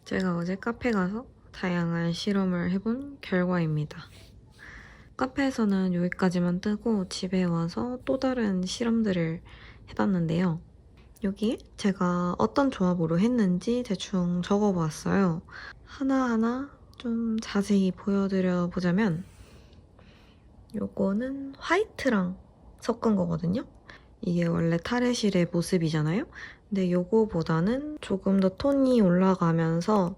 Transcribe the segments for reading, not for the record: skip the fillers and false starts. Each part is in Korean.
제가 어제 카페 가서 다양한 실험을 해본 결과입니다. 카페에서는 여기까지만 뜨고 집에 와서 또 다른 실험들을 해봤는데요. 여기에 제가 어떤 조합으로 했는지 대충 적어보았어요. 하나하나 좀 자세히 보여드려 보자면 요거는 화이트랑 섞은 거거든요. 이게 원래 타르실의 모습이잖아요. 근데 요거보다는 조금 더 톤이 올라가면서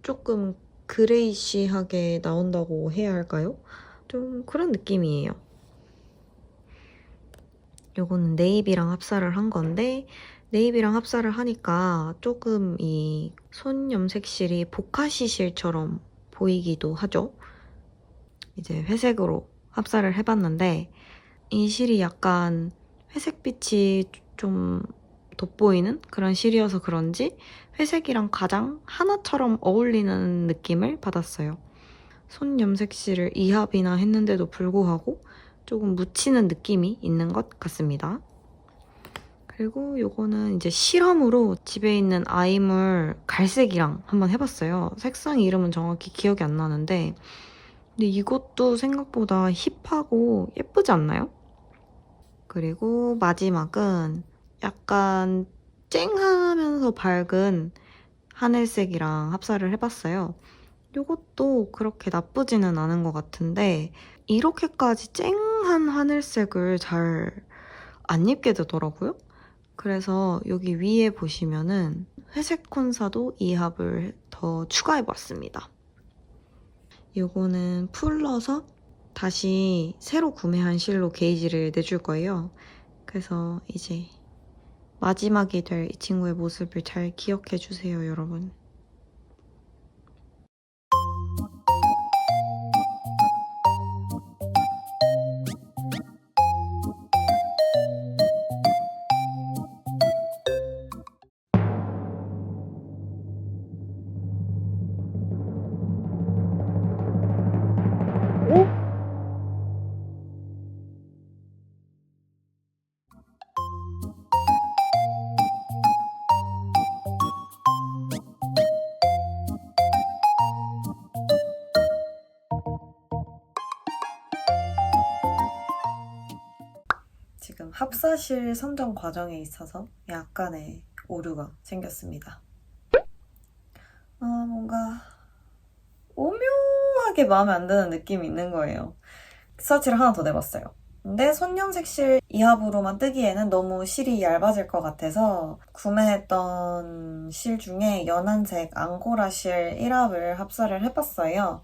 조금 그레이시하게 나온다고 해야 할까요? 좀 그런 느낌이에요. 요거는 네이비랑 합사를 한 건데 네이비랑 합사를 하니까 조금 이 손 염색실이 보카시 실처럼 보이기도 하죠. 이제 회색으로 합사를 해봤는데 이 실이 약간 회색빛이 좀 돋보이는 그런 실이어서 그런지 회색이랑 가장 하나처럼 어울리는 느낌을 받았어요. 손 염색실을 이합이나 했는데도 불구하고 조금 묻히는 느낌이 있는 것 같습니다. 그리고 요거는 이제 실험으로 집에 있는 아이물 갈색이랑 한번 해봤어요. 색상 이름은 정확히 기억이 안 나는데 근데 이것도 생각보다 힙하고 예쁘지 않나요? 그리고 마지막은 약간 쨍하면서 밝은 하늘색이랑 합사를 해봤어요. 이것도 그렇게 나쁘지는 않은 것 같은데 이렇게까지 쨍한 하늘색을 잘 안 입게 되더라고요. 그래서 여기 위에 보시면은 회색 콘사도 이 합을 더 추가해봤습니다. 이거는 풀러서 다시 새로 구매한 실로 게이지를 내줄 거예요. 그래서 이제 마지막이 될 이 친구의 모습을 잘 기억해 주세요, 여러분. 지금 합사실 선정 과정에 있어서 약간의 오류가 생겼습니다. 뭔가 오묘하게 마음에 안 드는 느낌이 있는 거예요. 서치를 하나 더 내봤어요. 근데 손염색실 이합으로만 뜨기에는 너무 실이 얇아질 것 같아서 구매했던 실 중에 연한색 앙고라 실 1합을 합사를 해봤어요.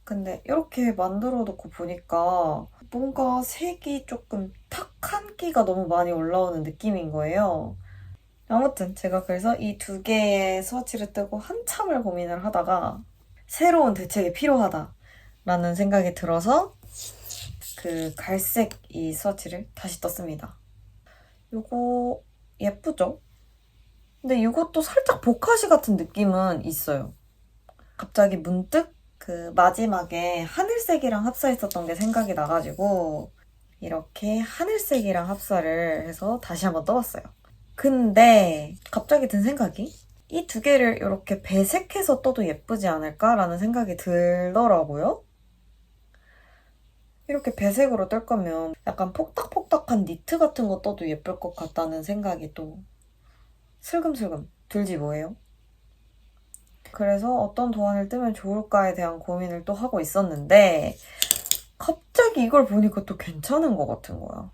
근데 이렇게 만들어 놓고 보니까 뭔가 색이 조금 탁한 기가 너무 많이 올라오는 느낌인 거예요. 아무튼 제가 그래서 이 두 개의 스와치를 뜨고 한참을 고민을 하다가 새로운 대책이 필요하다라는 생각이 들어서 그 갈색 이 스와치를 다시 떴습니다. 이거 예쁘죠? 근데 이것도 살짝 보카시 같은 느낌은 있어요. 갑자기 문득 그 마지막에 하늘색이랑 합사했었던 게 생각이 나가지고 이렇게 하늘색이랑 합사를 해서 다시 한번 떠봤어요. 근데 갑자기 든 생각이 이 두 개를 이렇게 배색해서 떠도 예쁘지 않을까라는 생각이 들더라고요. 이렇게 배색으로 뜰 거면 약간 폭닥폭닥한 니트 같은 거 떠도 예쁠 것 같다는 생각이 또 슬금슬금 들지 뭐예요. 그래서 어떤 도안을 뜨면 좋을까에 대한 고민을 또 하고 있었는데 갑자기 이걸 보니까 또 괜찮은 것 같은 거야.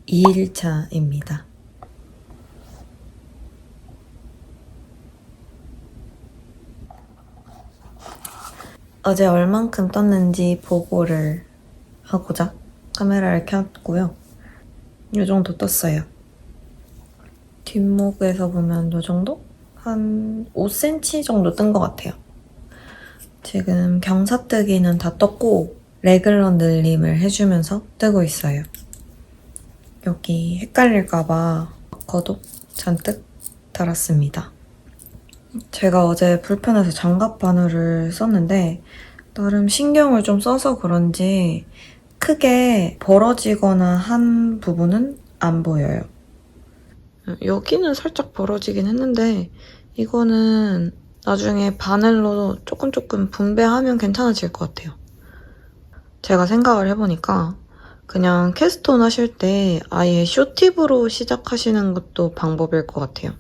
2일차입니다. 어제 얼만큼 떴는지 보고를 하고자 카메라를 켰고요. 이 정도 떴어요. 뒷목에서 보면 이 정도? 한 5cm 정도 뜬 것 같아요. 지금 경사뜨기는 다 떴고 레글러 늘림을 해주면서 뜨고 있어요. 여기 헷갈릴까봐 마커도 잔뜩 달았습니다. 제가 어제 불편해서 장갑 바늘을 썼는데 나름 신경을 좀 써서 그런지 크게 벌어지거나 한 부분은 안 보여요. 여기는 살짝 벌어지긴 했는데 이거는 나중에 바늘로 조금 분배하면 괜찮아질 것 같아요. 제가 생각을 해보니까 그냥 캐스톤 하실 때 아예 쇼팁으로 시작하시는 것도 방법일 것 같아요.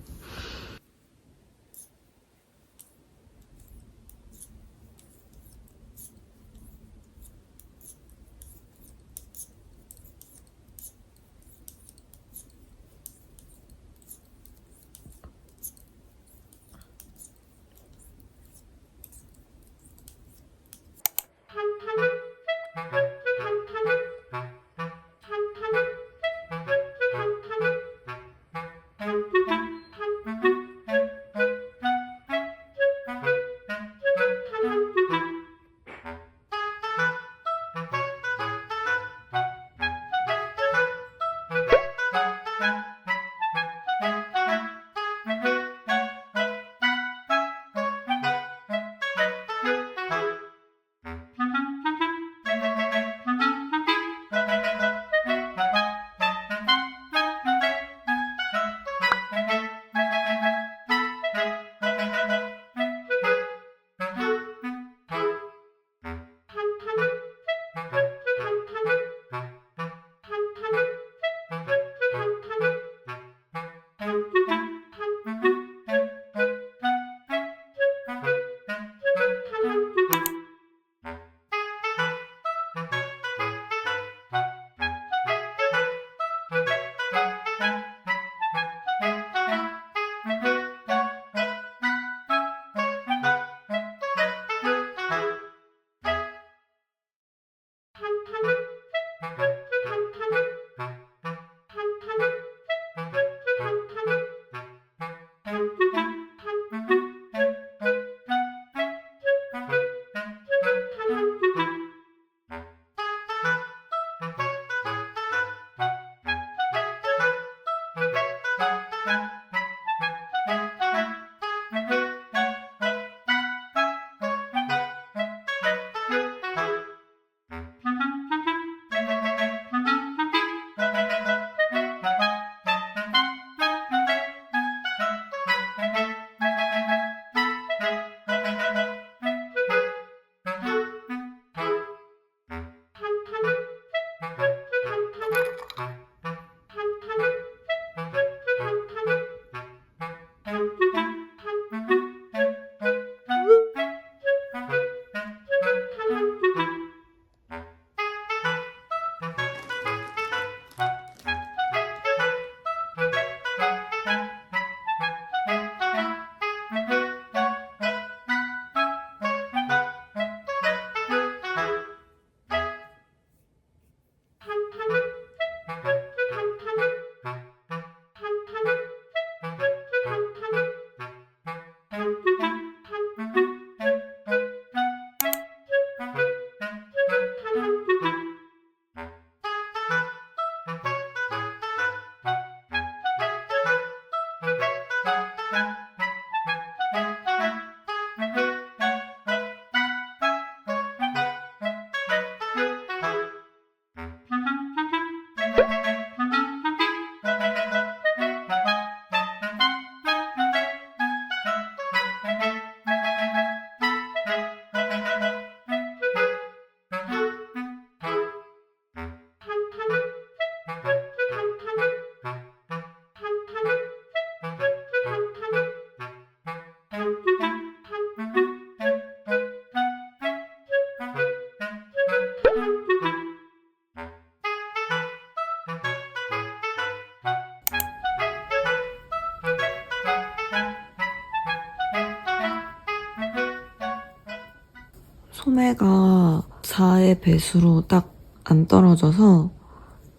소매가 4의 배수로 딱 안 떨어져서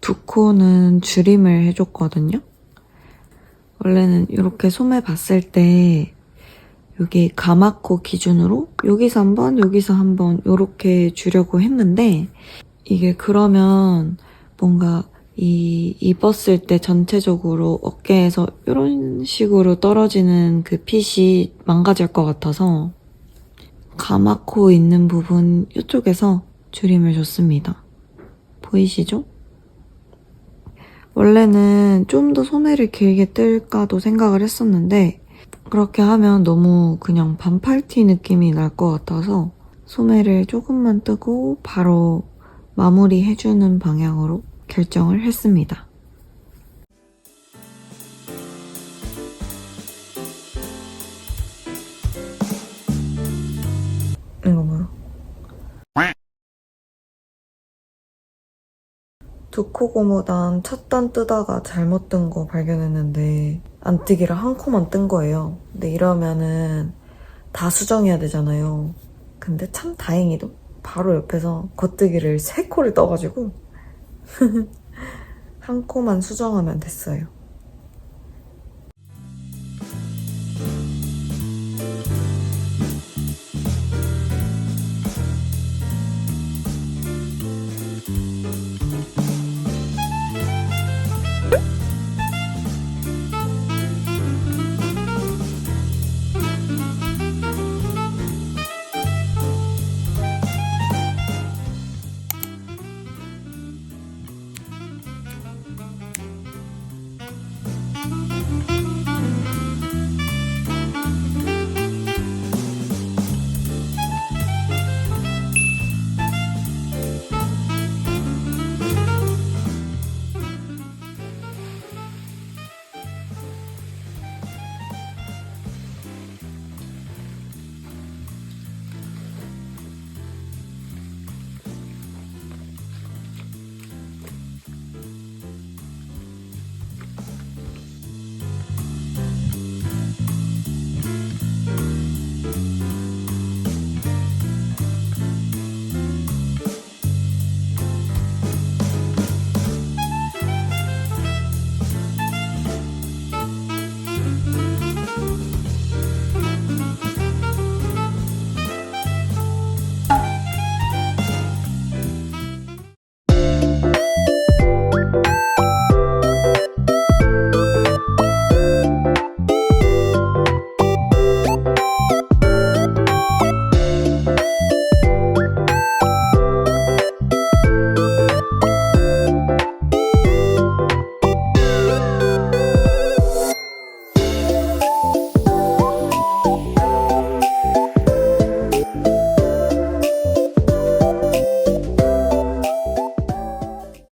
두 코는 줄임을 해줬거든요. 원래는 이렇게 소매 봤을 때 여기 가마코 기준으로 여기서 한 번, 여기서 한 번 이렇게 주려고 했는데 이게 그러면 뭔가 입었을 때 전체적으로 어깨에서 이런 식으로 떨어지는 그 핏이 망가질 것 같아서 가마코 있는 부분 이쪽에서 줄임을 줬습니다. 보이시죠? 원래는 좀 더 소매를 길게 뜰까도 생각을 했었는데 그렇게 하면 너무 그냥 반팔티 느낌이 날 것 같아서 소매를 조금만 뜨고 바로 마무리해주는 방향으로 결정을 했습니다. 이거 뭐야? 두 코 고무단 첫 단 뜨다가 잘못 뜬 거 발견했는데 안 뜨기를 한 코만 뜬 거예요. 근데 이러면은 다 수정해야 되잖아요. 근데 참 다행히도 바로 옆에서 겉뜨기를 3코를 떠가지고 한 코만 수정하면 됐어요.